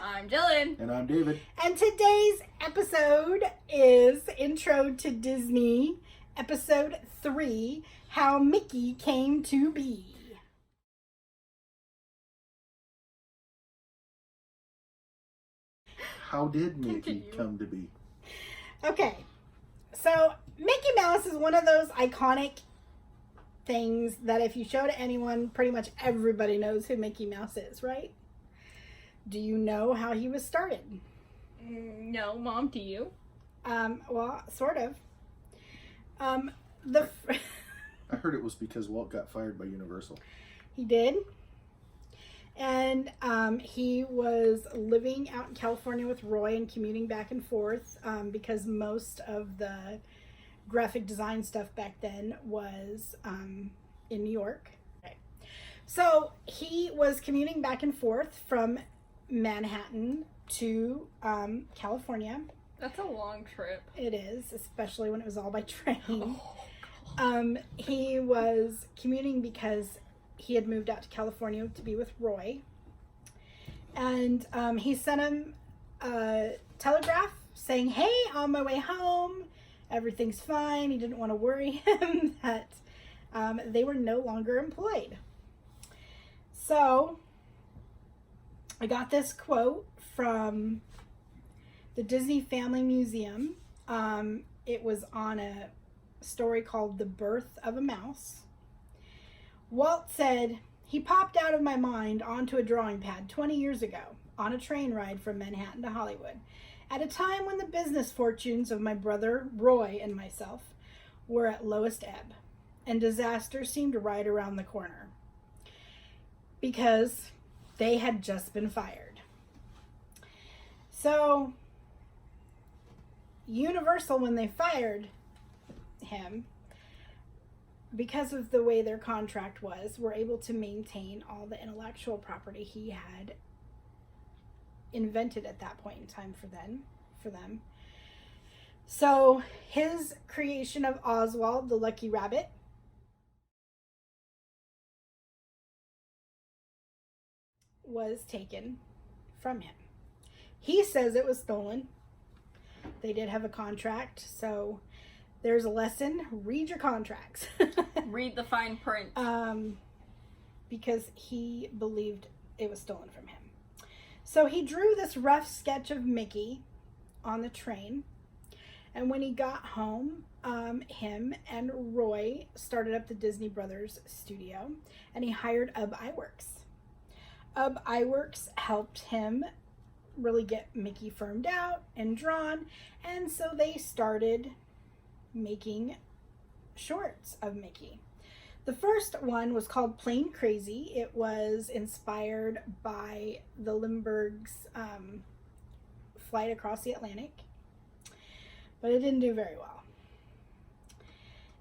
I'm Jillian. And I'm David. And today's episode is Intro to Disney, Episode 3, How Mickey Came to Be. How did Mickey come to be? Okay, so Mickey Mouse is one of those iconic things that if you show to anyone, pretty much everybody knows who Mickey Mouse is, right? Do you know how he was started? No, Mom, do you? Well, sort of. I heard it was because Walt got fired by Universal. He did. And he was living out in California with Roy and commuting back and forth because most of the graphic design stuff back then was in New York. Okay. So he was commuting back and forth from Manhattan to California. That's a long trip. It is, especially when it was all by train. Oh, He was commuting because he had moved out to California to be with Roy. And he sent him a telegraph saying, hey, on my way home, everything's fine. He didn't want to worry him that they were no longer employed. So I got this quote from the Disney Family Museum. It was on a story called The Birth of a Mouse. Walt said, he popped out of my mind onto a drawing pad 20 years ago on a train ride from Manhattan to Hollywood at a time when the business fortunes of my brother Roy and myself were at lowest ebb and disaster seemed right around the corner because they had just been fired. So Universal, when they fired him, because of the way their contract was, were able to maintain all the intellectual property he had invented at that point in time for them. So his creation of Oswald the Lucky Rabbit was taken from him. He says it was stolen. They did have a contract, so there's a lesson. Read your contracts. read the fine print. Because he believed it was stolen from him. So he drew this rough sketch of Mickey on the train. And when he got home, him and Roy started up the Disney Brothers studio. And he hired Ub Iwerks. Ub Iwerks helped him really get Mickey firmed out and drawn. And so they started making shorts of Mickey. The first one was called Plain Crazy. It was inspired by the Lindbergh's flight across the Atlantic, but it didn't do very well.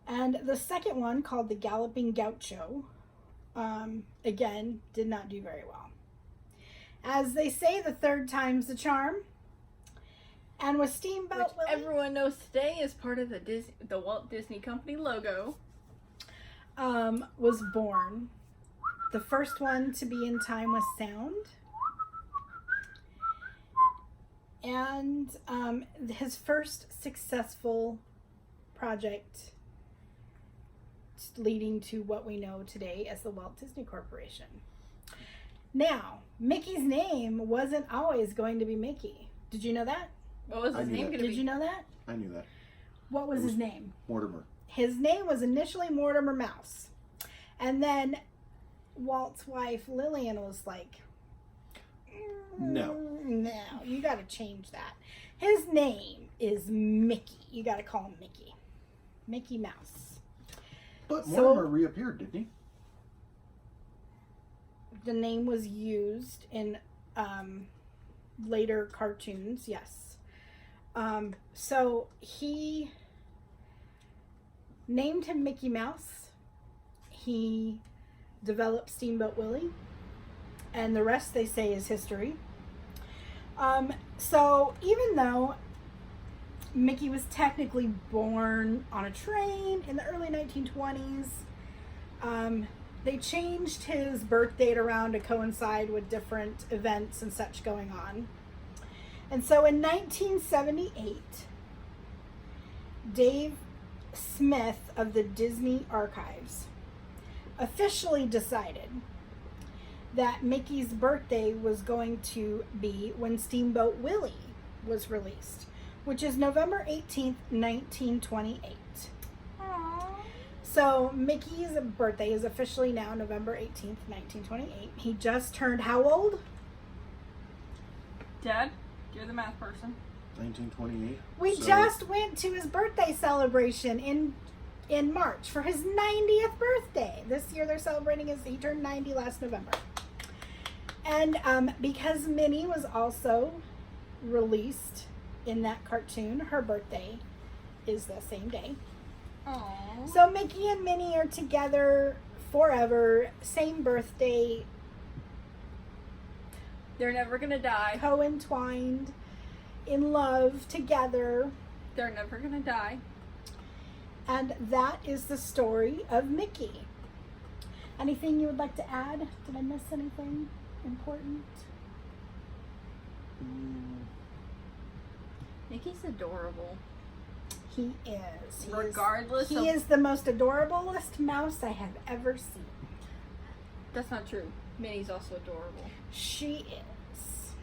And the second one, called The Galloping Gaucho, again, did not do very well. As they say, the third time's the charm. And with Steamboat Which everyone knows today is part of the Walt Disney Company logo. Was born. The first one to be in time with sound. And his first successful project leading to what we know today as the Walt Disney Corporation. Now, Mickey's name wasn't always going to be Mickey. Did you know that? What was his name going to be? Did you know that? I knew that. What was his name? Mortimer. His name was initially Mortimer Mouse. And then Walt's wife, Lillian, was like, No, you got to change that. His name is Mickey. You got to call him Mickey. Mickey Mouse. But Mortimer reappeared, didn't he? The name was used in later cartoons, yes. So he named him Mickey Mouse. He developed Steamboat Willie. And the rest, they say, is history. So even though Mickey was technically born on a train in the early 1920s, they changed his birth date around to coincide with different events and such going on. And so in 1978, Dave Smith of the Disney Archives officially decided that Mickey's birthday was going to be when Steamboat Willie was released, which is November 18th, 1928. Aww. So Mickey's birthday is officially now November 18th, 1928. He just turned how old? Dad, you're the math person. 1928. We just went to his birthday celebration in March for his 90th birthday. This year they're celebrating he turned 90 last November. And because Minnie was also released in that cartoon, her birthday is the same day. Aww. So Mickey and Minnie are together forever, same birthday, They're never gonna die. co-entwined, in love, together. They're never gonna die. And that is the story of Mickey. Anything you would like to add? Did I miss anything important? Mickey's adorable. He is. Regardless He of... is the most adorablest mouse I have ever seen. That's not true. Minnie's also adorable. She is.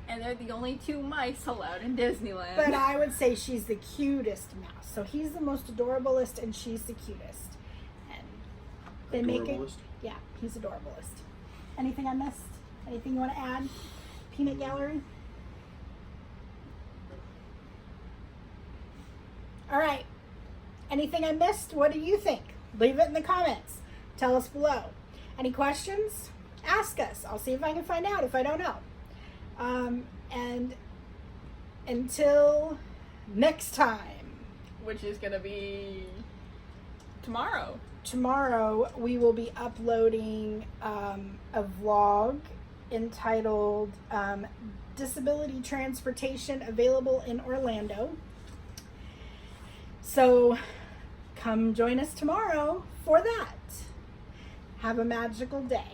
And they're the only two mice allowed in Disneyland. But I would say she's the cutest mouse. So he's the most adorablest and she's the cutest. And they make it. Yeah, he's adorablest. Anything I missed? Anything you want to add? Peanut Gallery? All right. Anything I missed? What do you think? Leave it in the comments. Tell us below. Any questions? Ask us. I'll see if I can find out if I don't know. And until next time, which is gonna be tomorrow. Tomorrow we will be uploading a vlog entitled Disability Transportation Available in Orlando. So come join us tomorrow for that. Have a magical day.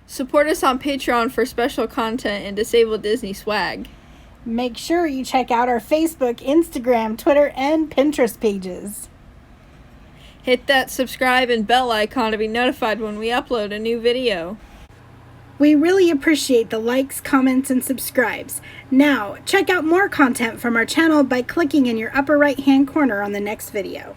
Support us on Patreon for special content and Disabled Disney swag. Make sure you check out our Facebook, Instagram, Twitter, and Pinterest pages. Hit that subscribe and bell icon to be notified when we upload a new video. We really appreciate the likes, comments, and subscribes. Now, check out more content from our channel by clicking in your upper right-hand corner on the next video.